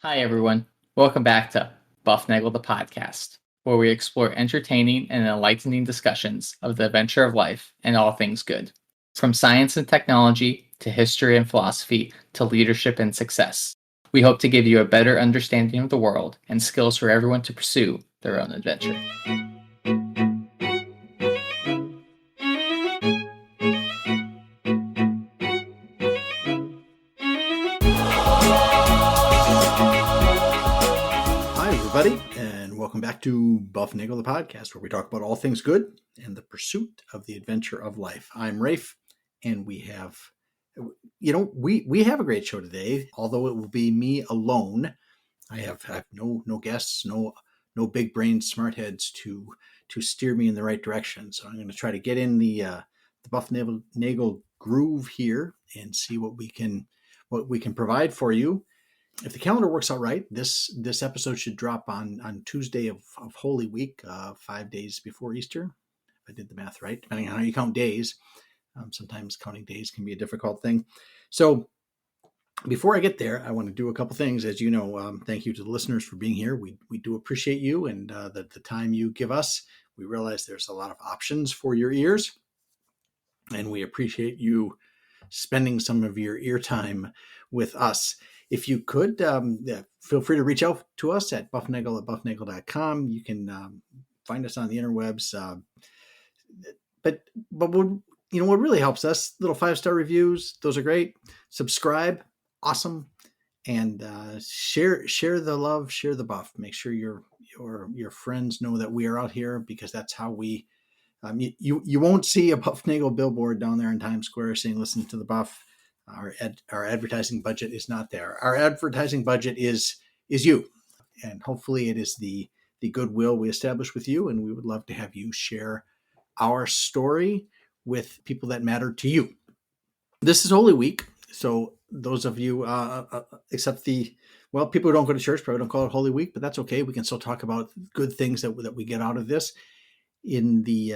Hi, everyone. Welcome back to Bufnagle the podcast, where we explore entertaining and enlightening discussions of the adventure of life and all things good. From science and technology to history and philosophy to leadership and success. We hope to give you a better understanding of the world and skills for everyone to pursue their own adventure. Hi, everybody, and welcome back to Bufnagle the podcast, where we talk about all things good and the pursuit of the adventure of life. I'm Rafe, and we have a great show today, although it will be me alone. I have no guests, no big brain smart heads to steer me in the right direction. So I'm going to try to get in the Bufnagle groove here and see what we can provide for you. If the calendar works out right, this episode should drop on Tuesday of Holy Week, 5 days before Easter. If I did the math right, depending on how you count days. Sometimes counting days can be a difficult thing. So before I get there, I want to do a couple things. As you know, thank you to the listeners for being here. We do appreciate you and the time you give us. We realize there's a lot of options for your ears, and we appreciate you spending some of your ear time with us. If you could, feel free to reach out to us at bufnagle@bufnagle.com. You can find us on the interwebs. But what really helps us, little 5-star reviews. Those are great. Subscribe, awesome, and share the love, share the buff. Make sure your friends know that we are out here, because that's how we. You won't see a Bufnagle billboard down there in Times Square saying "Listen to the Buff." Our advertising budget is not there. Our advertising budget is you, and hopefully it is the goodwill we establish with you. And we would love to have you share our story with people that matter to you. This is Holy Week, so those of you, except people who don't go to church probably don't call it Holy Week, but that's okay. We can still talk about good things that we get out of this. In the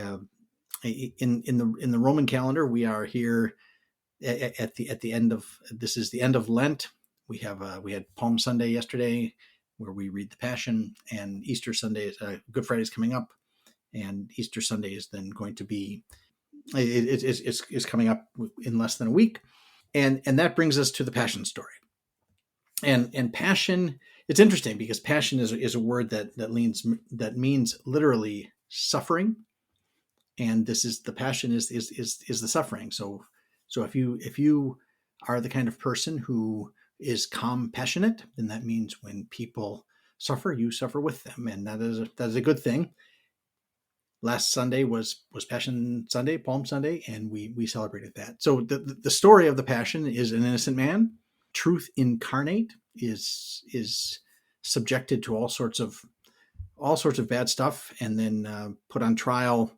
Roman calendar, we are here at the end of, this is the end of Lent. We had Palm Sunday yesterday, where we read the Passion, and Easter Sunday, Good Friday is coming up, and Easter Sunday is then going to be it's coming up in less than a week, and that brings us to the Passion story. And passion, it's interesting because passion is a word that means literally suffering, and this is the passion is the suffering. So if you are the kind of person who is compassionate, then that means when people suffer, you suffer with them, and that is a good thing. Last Sunday was Passion Sunday, Palm Sunday, and we celebrated that. So the story of the Passion is an innocent man. Truth incarnate is subjected to all sorts of bad stuff, and then put on trial,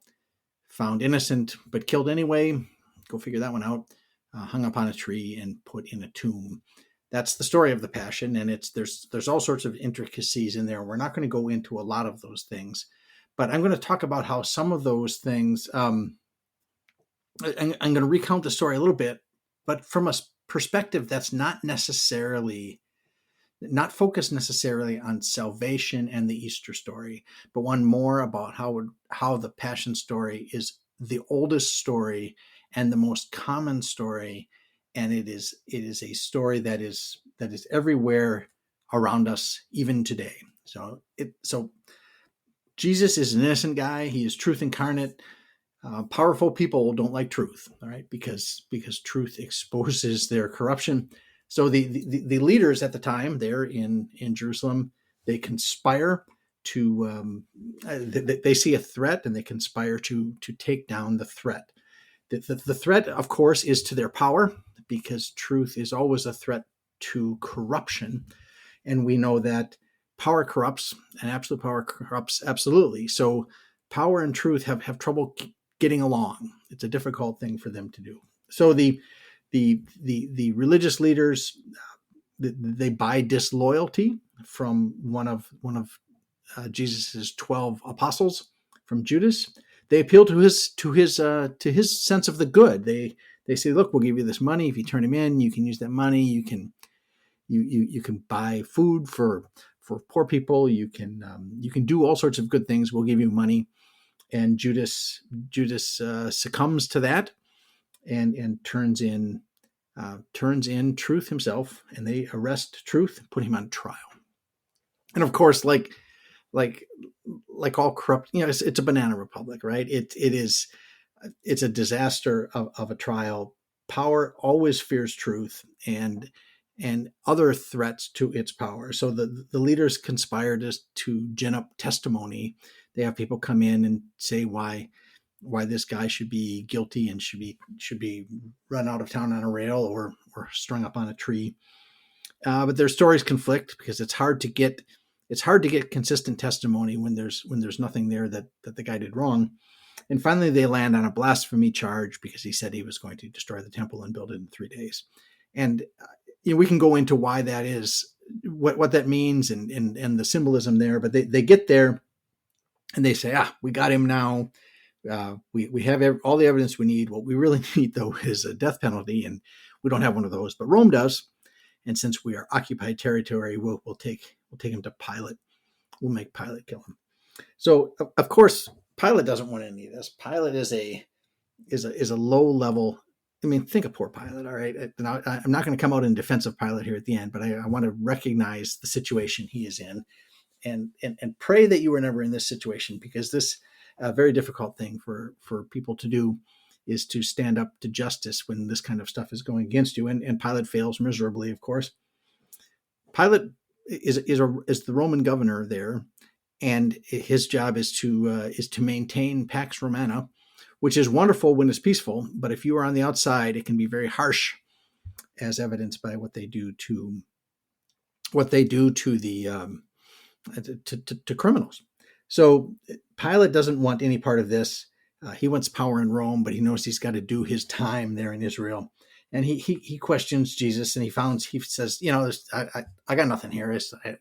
found innocent but killed anyway. Go figure that one out. Hung up on a tree and put in a tomb. That's the story of the Passion, and there's all sorts of intricacies in there. We're not going to go into a lot of those things, but I'm going to talk about how some of those things. I'm going to recount the story a little bit, but from a perspective that's not focused necessarily on salvation and the Easter story, but one more about how the Passion story is the oldest story and the most common story, and it is a story that is everywhere around us even today. So Jesus is an innocent guy. He is truth incarnate. Powerful people don't like truth, all right, because truth exposes their corruption. So the leaders at the time there in Jerusalem, they conspire to they see a threat, and they conspire to take down the threat. The threat, of course, is to their power, because truth is always a threat to corruption, and we know that power corrupts, and absolute power corrupts absolutely. So power and truth have trouble getting along. It's a difficult thing for them to do. So the religious leaders, they buy disloyalty from one of Jesus's 12 apostles, from Judas. They appeal to his sense of the good. They say, look, we'll give you this money if you turn him in. You can use that money. You can You can buy food for poor people. You can do all sorts of good things. We'll give you money. And Judas succumbs to that and turns in Truth himself, and they arrest Truth and put him on trial. And of course, like like all corrupt, it's a banana republic, right? It's a disaster of a trial. Power always fears truth and other threats to its power. So the leaders conspire to gin up testimony. They have people come in and say why this guy should be guilty and should be run out of town on a rail or strung up on a tree. But their stories conflict because it's hard to get consistent testimony when there's nothing there that the guy did wrong. And finally, they land on a blasphemy charge because he said he was going to destroy the temple and build it in 3 days. And we can go into why that is, what that means, and the symbolism there. But they get there, and they say, we got him now. We have all the evidence we need. What we really need, though, is a death penalty, and we don't have one of those. But Rome does, and since we are occupied territory, we'll take him to Pilate. We'll make Pilate kill him. So, of course, Pilate doesn't want any of this. Pilate is a low level. I mean, think of poor Pilate. All right, now, I'm not going to come out in defense of Pilate here at the end, but I want to recognize the situation he is in, and pray that you were never in this situation, because this very difficult thing for people to do is to stand up to justice when this kind of stuff is going against you. And Pilate fails miserably, of course. Pilate is the Roman governor there, and his job is to maintain Pax Romana, which is wonderful when it's peaceful. But if you are on the outside, it can be very harsh, as evidenced by what they do to the to criminals. So Pilate doesn't want any part of this. He wants power in Rome, but he knows he's got to do his time there in Israel. And he questions Jesus, and he says, I got nothing here.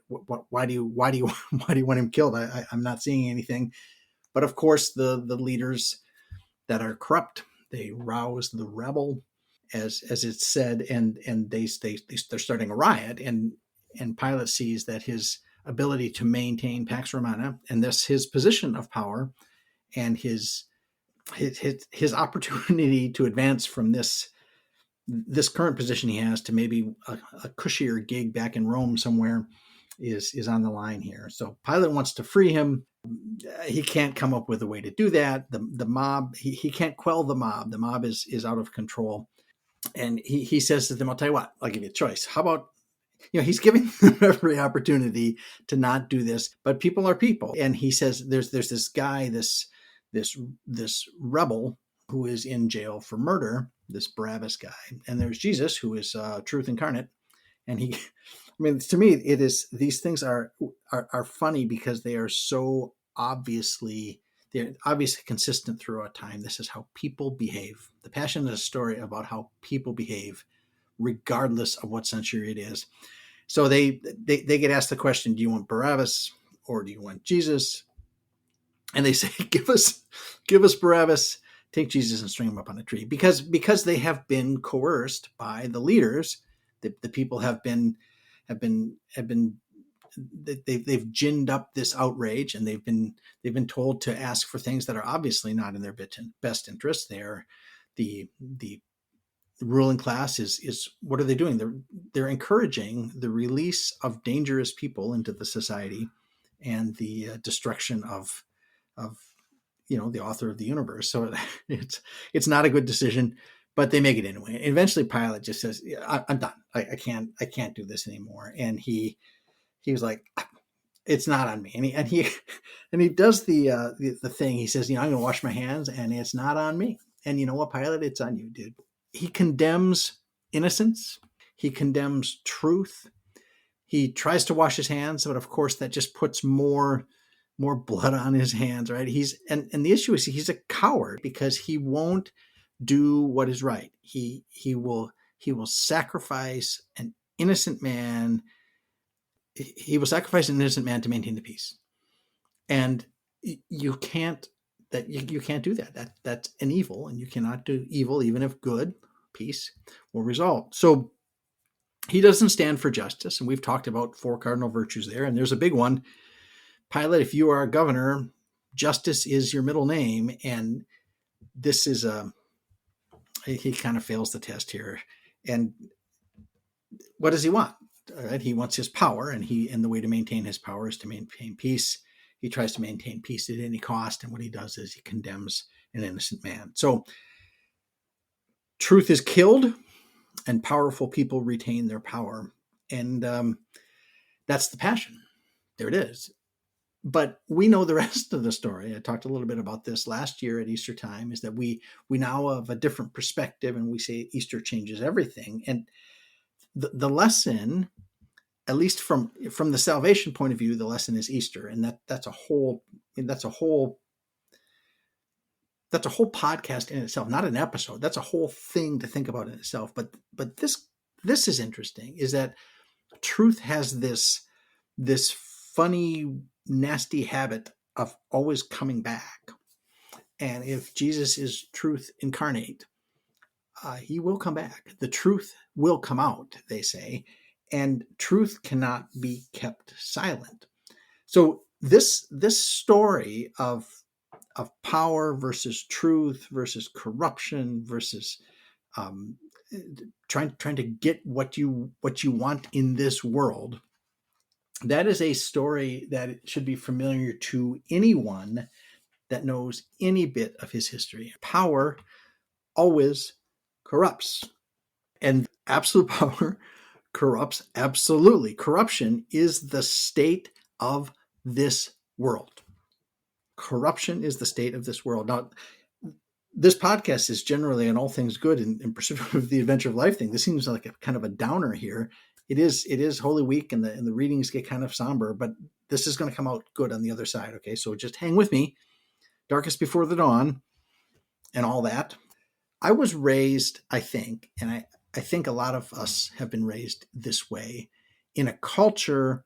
Why do you want him killed? I'm not seeing anything. But of course, the leaders that are corrupt, they rouse the rebel, as it's said, and they're starting a riot. And Pilate sees that his ability to maintain Pax Romana, and thus his position of power, and his opportunity to advance from this current position he has to maybe a cushier gig back in Rome somewhere is on the line here. So Pilate wants to free him. He can't come up with a way to do that. The mob, he can't quell the mob. The mob is out of control. And he says to them, I'll tell you what, I'll give you a choice. How about, he's giving them every opportunity to not do this, but people are people. And he says, there's this guy, this rebel who is in jail for murder, this Barabbas guy. And there's Jesus, who is truth incarnate. And to me, it is, these things are funny because they are so obviously consistent throughout time. This is how people behave. The Passion is a story about how people behave, regardless of what century it is. So they get asked the question, do you want Barabbas or do you want Jesus? And they say, give us Barabbas, take Jesus and string him up on a tree. Because they have been coerced by the leaders. The people they've ginned up this outrage, and they've been told to ask for things that are obviously not in their best interest. The ruling class is what are they doing? They're encouraging the release of dangerous people into the society, and the destruction of the author of the universe. So it's not a good decision, but they make it anyway. And eventually Pilate just says, I'm done. I can't do this anymore. And he was like, it's not on me. And he does the thing. He says, I'm going to wash my hands, and it's not on me. And you know what, Pilate? It's on you, dude. He condemns innocence. He condemns truth. He tries to wash his hands, but of course that just puts more blood on his hands, right? And the issue is he's a coward because he won't do what is right. He will sacrifice an innocent man. He will sacrifice an innocent man to maintain the peace. And you can't do that. That's an evil, and you cannot do evil even if good, peace will result. So He doesn't stand for justice, and we've talked about 4 cardinal virtues there, and there's a big one. Pilate, if you are a governor, justice is your middle name, and this is he kind of fails the test here. And what does he want? Right? He wants his power, and the way to maintain his power is to maintain peace. He tries to maintain peace at any cost, and what he does is he condemns an innocent man. So truth is killed, and powerful people retain their power, and that's the passion. There it is. But we know the rest of the story. I talked a little bit about this last year at Easter time, is that we now have a different perspective, and we say Easter changes everything. And the lesson, at least from the salvation point of view, the lesson is Easter, and that's a whole podcast in itself, not an episode. That's a whole thing to think about in itself. But this is interesting, is that truth has this funny, nasty habit of always coming back. And if Jesus is truth incarnate, he will come back. The truth will come out, they say, and truth cannot be kept silent. So this story of power versus truth versus corruption versus trying to get what you want in this world, that is a story that should be familiar to anyone that knows any bit of his history. Power always corrupts, and absolute power corrupts absolutely. Corruption is the state of this world. Corruption is the state of this world. Now, this podcast is generally on all things good in pursuit of the adventure of life thing. This seems like a kind of a downer here. It is Holy Week, and the readings get kind of somber, but this is going to come out good on the other side. Okay, so just hang with me. Darkest before the dawn and all that. I was raised, I think, and I think a lot of us have been raised this way, in a culture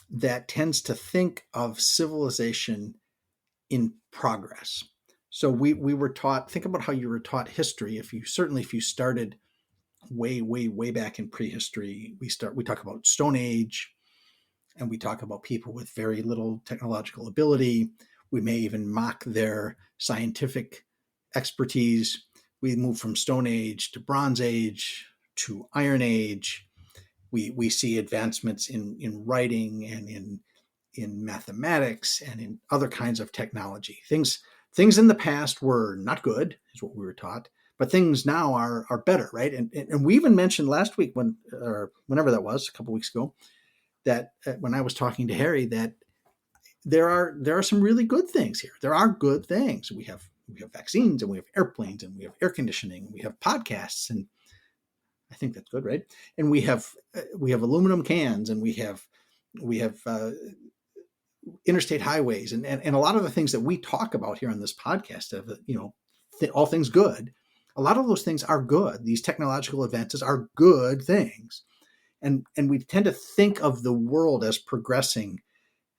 that tends to think of civilization in progress. So we were taught, think about how you were taught history. If you started way back in prehistory, we talk about Stone Age, and we talk about people with very little technological ability. We may even mock their scientific expertise. We move from Stone Age to Bronze Age to Iron Age. We see advancements in writing and in mathematics and in other kinds of technology. Things in the past were not good, is what we were taught, but things now are better, right? And we even mentioned last week, or whenever that was, a couple weeks ago, that when I was talking to Harry, that there are some really good things here. There are good things. We have vaccines, and we have airplanes, and we have air conditioning, and we have podcasts, and I think that's good, right? And we have aluminum cans, and we have interstate highways, and a lot of the things that we talk about here on this podcast of, all things good. A lot of those things are good. These technological advances are good things, and we tend to think of the world as progressing.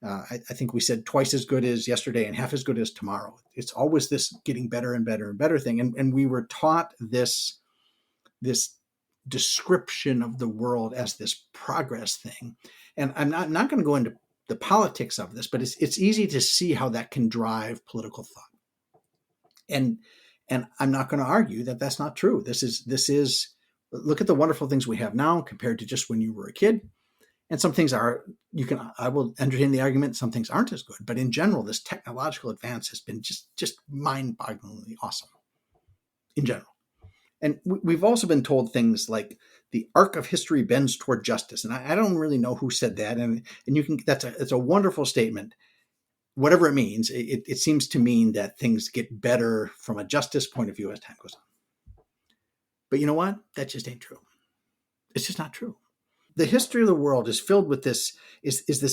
I think we said twice as good as yesterday and half as good as tomorrow. It's always this getting better and better and better thing. And we were taught this description of the world as this progress thing. And I'm not going to go into the politics of this, but it's easy to see how that can drive political thought. And I'm not going to argue that that's not true. This is look at the wonderful things we have now compared to just when you were a kid. And some things I will entertain the argument, some things aren't as good. But in general, this technological advance has been just mind-bogglingly awesome in general. And we've also been told things like the arc of history bends toward justice. And I don't really know who said that. And it's a wonderful statement. Whatever it means, it seems to mean that things get better from a justice point of view as time goes on. But you know what? That just ain't true. It's just not true. The history of the world is filled with this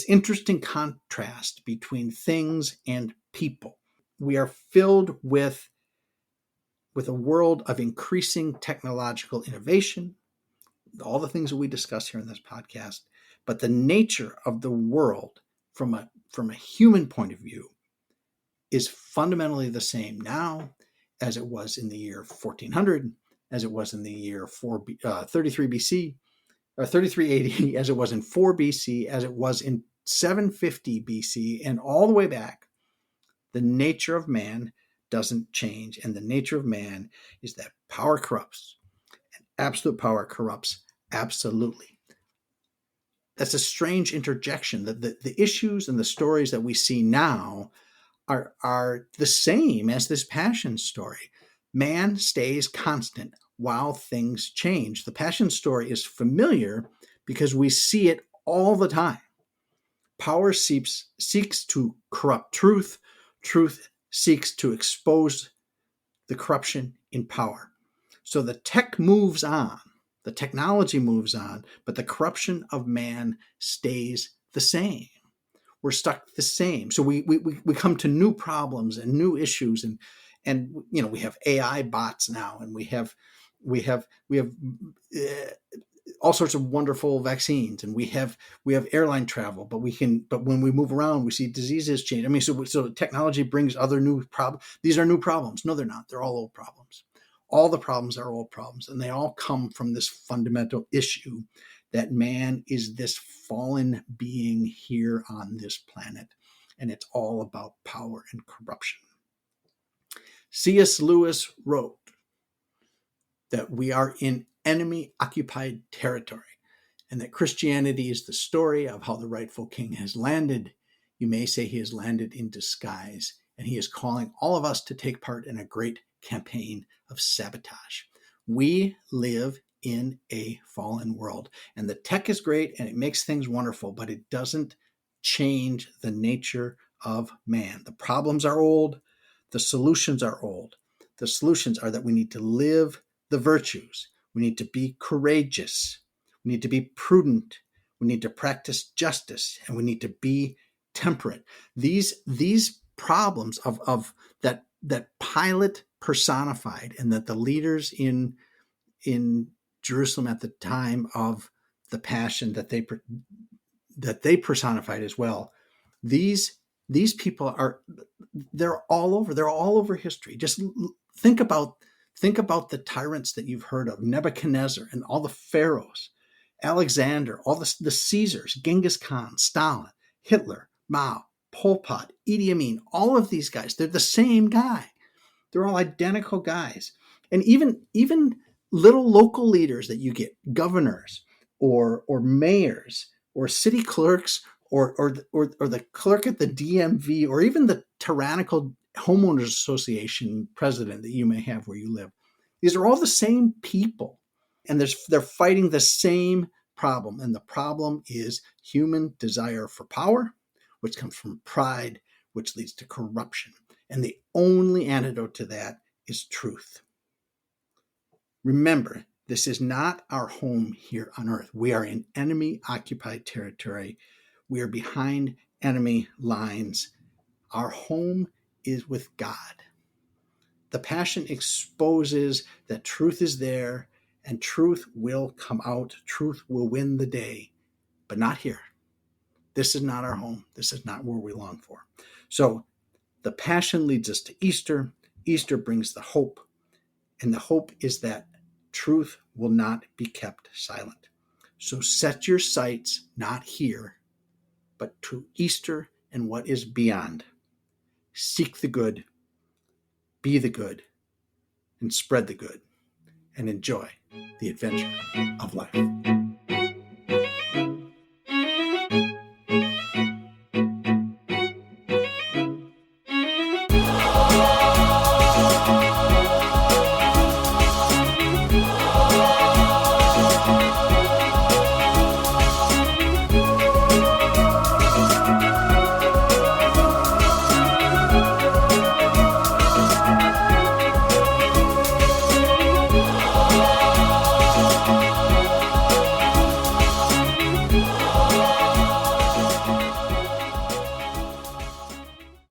interesting contrast between things and people. We are filled with a world of increasing technological innovation, all the things that we discuss here in this podcast, but the nature of the world from a human point of view is fundamentally the same now as it was in the year 1400, as it was in the year 33 BC, or 3380, as it was in 4 BC, as it was in 750 BC, and all the way back, the nature of man doesn't change. And the nature of man is that power corrupts, and absolute power corrupts absolutely. That's a strange interjection. The issues and the stories that we see now are the same as this passion story. Man stays constant while things change. The passion story is familiar because we see it all the time. Power seeks to corrupt truth. Truth seeks to expose the corruption in power. So the tech moves on, the technology moves on, but the corruption of man stays the same. We're stuck the same. So we come to new problems and new issues, and we have AI bots now, and we have all sorts of wonderful vaccines, and we have airline travel, but when we move around, we see diseases change. I mean, so technology brings other new problems. These are new problems. No, they're not. They're all old problems. All the problems are old problems, and they all come from this fundamental issue that man is this fallen being here on this planet, and it's all about power and corruption. C.S. Lewis wrote that we are in enemy-occupied territory, and that Christianity is the story of how the rightful king has landed. You may say he has landed in disguise, and he is calling all of us to take part in a great campaign of sabotage. We live in a fallen world, and the tech is great and it makes things wonderful, but it doesn't change the nature of man. The problems are old. The solutions are old. The solutions are that we need to live the virtues. We need to be courageous. We need to be prudent. We need to practice justice, and we need to be temperate. These problems of that Pilate personified, and that the leaders in Jerusalem at the time of the Passion that they personified as well. These people they're all over history. Just think about the tyrants that you've heard of: Nebuchadnezzar and all the pharaohs, Alexander, all the Caesars, Genghis Khan, Stalin, Hitler, Mao, Pol Pot, Idi Amin. All of these guys, they're the same guy. They're all identical guys. And even little local leaders that you get, governors or mayors or city clerks or the clerk at the DMV, or even the tyrannical homeowners association president that you may have where you live. These are all the same people, and they're fighting the same problem. And the problem is human desire for power, which comes from pride, which leads to corruption. And the only antidote to that is truth. Remember, this is not our home here on earth. We are in enemy-occupied territory. We are behind enemy lines. Our home is with God. The Passion exposes that truth is there, and truth will come out. Truth will win the day, but not here. This is not our home. This is not where we long for. So the Passion leads us to Easter. Easter brings the hope, and the hope is that truth will not be kept silent. So set your sights not here, but to Easter and what is beyond. Seek the good, be the good, and spread the good, and enjoy the adventure of life.